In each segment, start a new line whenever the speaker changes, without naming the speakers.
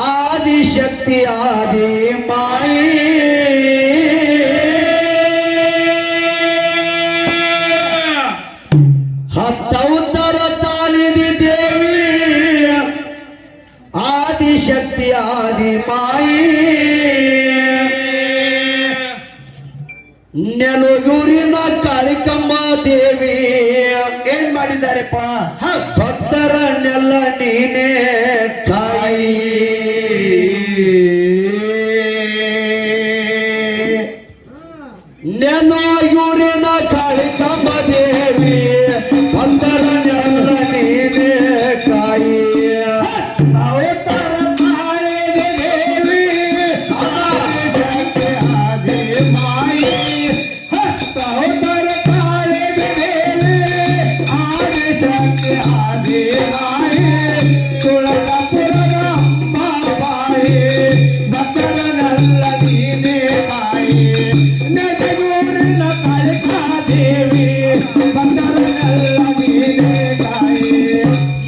ಆದಿಶಕ್ತಿ ಆದಿ ಮಾಯೆ ಹತ್ತವತಾರ ತಾಳಿದಿ ದೇವಿ ಆದಿಶಕ್ತಿ ಆದಿ ಮಾಯೆ ನೆಲಗೂರಿನ ಕಾಳಿಕಮ್ಮ ದೇವಿ
ಏನ್ ಮಾಡಿದಾರೆಪ್ಪ?
ಭಕ್ತರನ್ನೆಲ್ಲ ನೀನೇ ತಾಯಿ ನೆಲಗೂರಿನ ಕಾಳಿಕಮ್ಮ ದೇವಿ ಭಕ್ತರನ್ನೆಲ್ಲ ನೀನೇ ತಾಯಿ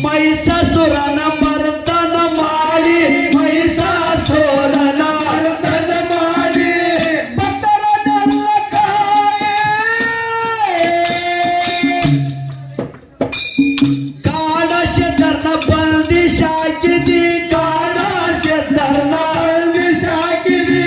ಮಹಿಷಾಸುರನ ಮರ್ದನ ಮಾಡಿ ಮಹಿಷಾಸುರನ ಮರ್ದನ ಮಾಡಿ ಭಕ್ತರನ್ನೆಲ್ಲ ಕಾಡಶೇಖರನ ಬಂದಿಶಾಕಿದಿ ಕಾಡಶೇಖರನ ಬಂದಿಶಾಕಿದಿ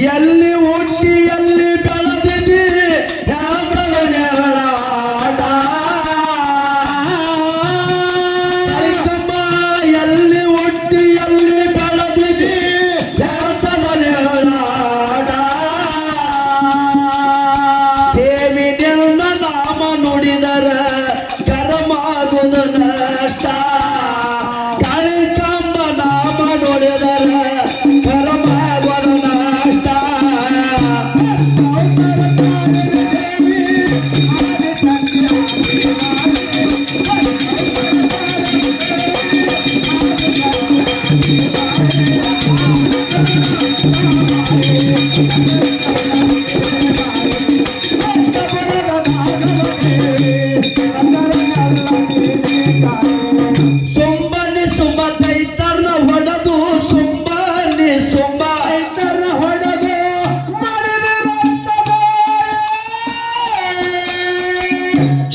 ಎಲ್ಲಿ ಹುಟ್ಟಿ ಎಲ್ಲಿ ಬೆಳೆದಿದ್ದಿ ಕಾಳಿಕಮ್ಮ ಎಲ್ಲಿ ಹುಟ್ಟಿ ಎಲ್ಲಿ ಬೆಳೆದಿದ್ದಿ ದೇವಿ ನಿನ್ನ ನಾಮ ನುಡಿದರ ಕರ್ಮಾಗುವುದು ನಷ್ಟ ಕಾಳಿಕಮ್ಮ ನಾಮ ನುಡಿದರ ಕರ್ಮಾಗುವುದು ನಷ್ಟ ಸುಂಬನಿ ಸುಂಬ ತೈತರ್ನ ಹೊಡೆದು ಸುಂಬನಿ ಸುಂಬ ತೈತರ್ನ ಹೊಡೆದು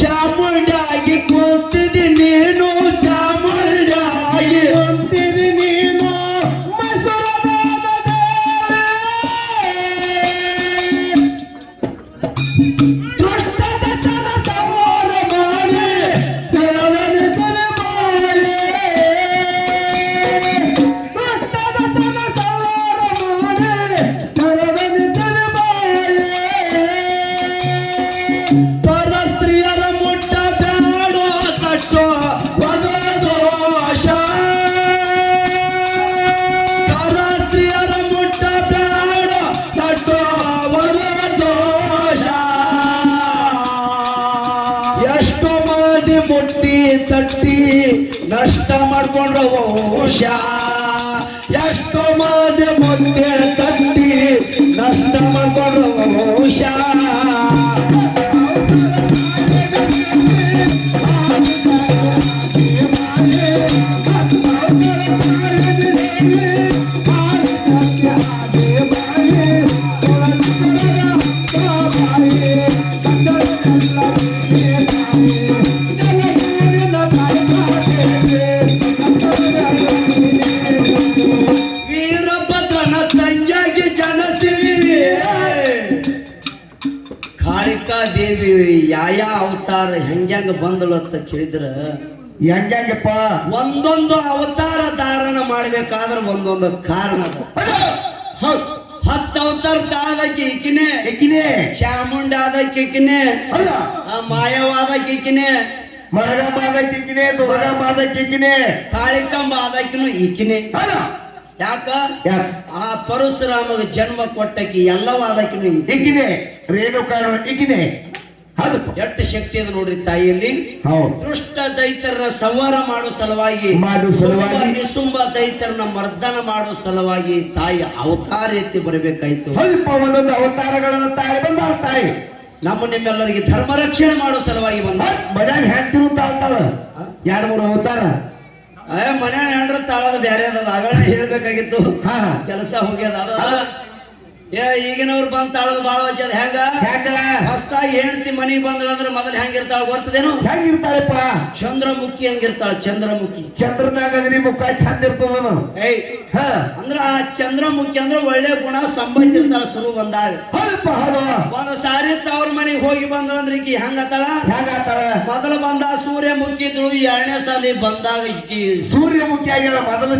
ಚಾಮುಂಡಾಗಿ ಕೂತಿದಿ ನೀನು ಚಾಮುಂಡಾಗಿ ಕೂತಿದಿ ನೀನು ದುಷ್ಟದ ತನ ಸಂಹಾರ ಮಾಡಿ ದೇವರನ್ನು ತಲೆಮಾರಿ ದುಷ್ಟದ ತನ ಸಂಹಾರ ಮಾಡಿ ದೇವರನ್ನು ತಲೆಮಾರಿ ಪರ ಸ್ತ್ರೀಯರ ಮುಟ್ಟ ಬೇಡೋ ತಟ್ಟೋ ವಧುದೋಷ ಪರ ಸ್ತ್ರೀಯರ ಮುಟ್ಟ ಬೇಡೋ ತಟ್ಟೋ ವಧುದೋಷ ಎಷ್ಟೋ ಮಂದಿ ಮುಟ್ಟಿ ತಟ್ಟಿ ನಷ್ಟ ಮಾಡ್ಕೊಂಡ್ರು ವಂಶ ಎಷ್ಟೋ ಮಂದಿ ಮುಟ್ಟಿ ತಟ್ಟಿ ನಷ್ಟ ಮಾಡ್ಕೊಂಡ್ರು ವಂಶ ವೀರಭದ್ರನ ತಂಗಿಯಾಗಿ ಜನಸಿರಿ ಕಾಳಿಕಾ ದೇವಿ ಯಾವ ಅವತಾರ ಹೆಂಗ್ಯಾಂಗ ಬಂದಳು ಅಂತ ಕೇಳಿದ್ರ
ಹೆಂಗಪ್ಪ?
ಒಂದೊಂದು ಅವತಾರ ಧಾರಣ ಮಾಡ್ಬೇಕಾದ್ರೆ ಒಂದೊಂದು ಕಾರಣ ಅದ. 10 ಅವತಾರ ತಾಳದಕ್ಕೆ ಈಕಿನೇ ಚಾಮುಂಡಾದಕ್ಕೆ ಈಕಿನೇ ಮಾಯವಾದಕ್ಕೆ ಈಕಿನೇ
ಮರಗಮ್ಮ ಆದಕ್ಕಿಕ್ಕಿನೇ ದುರ್ಗಮ್ಮ ಆದಕ್ಕಿಕ್ಕಿನೇ
ಕಾಳಿಕಮ್ಮ ಆದಕ್ಕಿನೂ ಈಕಿನೇ ಯಾಕ
ಯಾಕ
ಆ ಪರಶುರಾಮಗ ಜನ್ಮ ಕೊಟ್ಟಕಿ ಎಲ್ಲವಾದಕಿ
ಈಗಿನೇ ರೇಣುಕಾಳು ಈಗಿನೇ ಹೌದಪ್ಪ
ಎಷ್ಟು ಶಕ್ತಿ ಅದ ನೋಡ್ರಿ ತಾಯಿಯಲ್ಲಿ
ಹೌದು
ದುಷ್ಟ ದೈತ್ಯರನ್ನ ಸಂಹಾರ ಮಾಡೋ ಸಲುವಾಗಿ
ಮಾಡೋ ಸಲುವಾಗಿ
ನಿಸುಂಬ ದೈತ್ಯರನ್ನ ಮರ್ದನ ಮಾಡೋ ಸಲುವಾಗಿ ತಾಯಿ ಅವತಾರ ಎತ್ತಿ ಬರಬೇಕಾಯ್ತು
ಹೌದಪ್ಪ ಒಂದೊಂದು ಅವತಾರಗಳನ್ನ ತಾಯಿ ಬಂದಾಳ ತಾಯಿ
ನಮ್ಮ ನಿಮ್ಮೆಲ್ಲರಿಗೆ ಧರ್ಮ ರಕ್ಷಣೆ ಮಾಡೋ ಸಲುವಾಗಿ ಬಂದ
ಮನ್ಯಾಗ ಹೆಂಡತಿರು ತಾಳ್ತಾಳ 2-3 ಅವತಾರ
ಮನೆ ಹೆಂಡ್ರ ತಾಳದ ಬ್ಯಾರೆ ಅದ ಆಗಳ ಹೇಳ್ಬೇಕಾಗಿತ್ತು
ಹಾ
ಕೆಲಸ ಹೋಗ್ಯದ ಅದ ಈಗಿನವ್ರು ಬಂದ್ ತಾಳದ ಬಾಳ ವಜ್ಜದ ಹೆಂಗ
ಯಾಕ
ಹೊಸ್ತಾಗಿ ಹೆಂಡತಿ ಮನೆಗೆ ಬಂದ್ರಂದ್ರ ಮೊದಲು ಹೆಂಗಿರ್ತಾಳ ಗೊತ್ತದೇನು
ಹೆಂಗಿರ್ತಾಳಪ್ಪ
ಚಂದ್ರಮುಖಿ ಹಂಗಿರ್ತಾಳ ಚಂದ್ರಮುಖಿ
ಚಂದ್ರನಾಗ ಅಗದಿ ಮುಖ ಚಂದ ಇರ್ತದನು
ಏಯ್
ಹಾ
ಅಂದ್ರ ಆ ಚಂದ್ರಮುಖಿ ಅಂದ್ರ ಒಳ್ಳೆ ಗುಣ ಸಂಬಂಧ ಇರ್ತಾಳ ಶುರು ಬಂದಾಗ
ಹೌದಪ್ಪ ಹೌದು
ಒಂದ್ ಸಾರಿ ತವ್ರ ಮನೆಗೆ ಹೋಗಿ ಬಂದ್ರಂದ್ರ ಈಕಿ ಹೆಂಗತ್ತಾಳ
ಹೆಂಗಾತಾಳ
ಮೊದಲು ಬಂದ ಸೂರ್ಯಮುಖಿ ಇದ್ಳು 2ನೇ ಸಾಲಿ ಬಂದಾಗ ಈಕಿ
ಸೂರ್ಯಮುಖಿ ಆಗ್ಯಾಳ ಮೊದಲು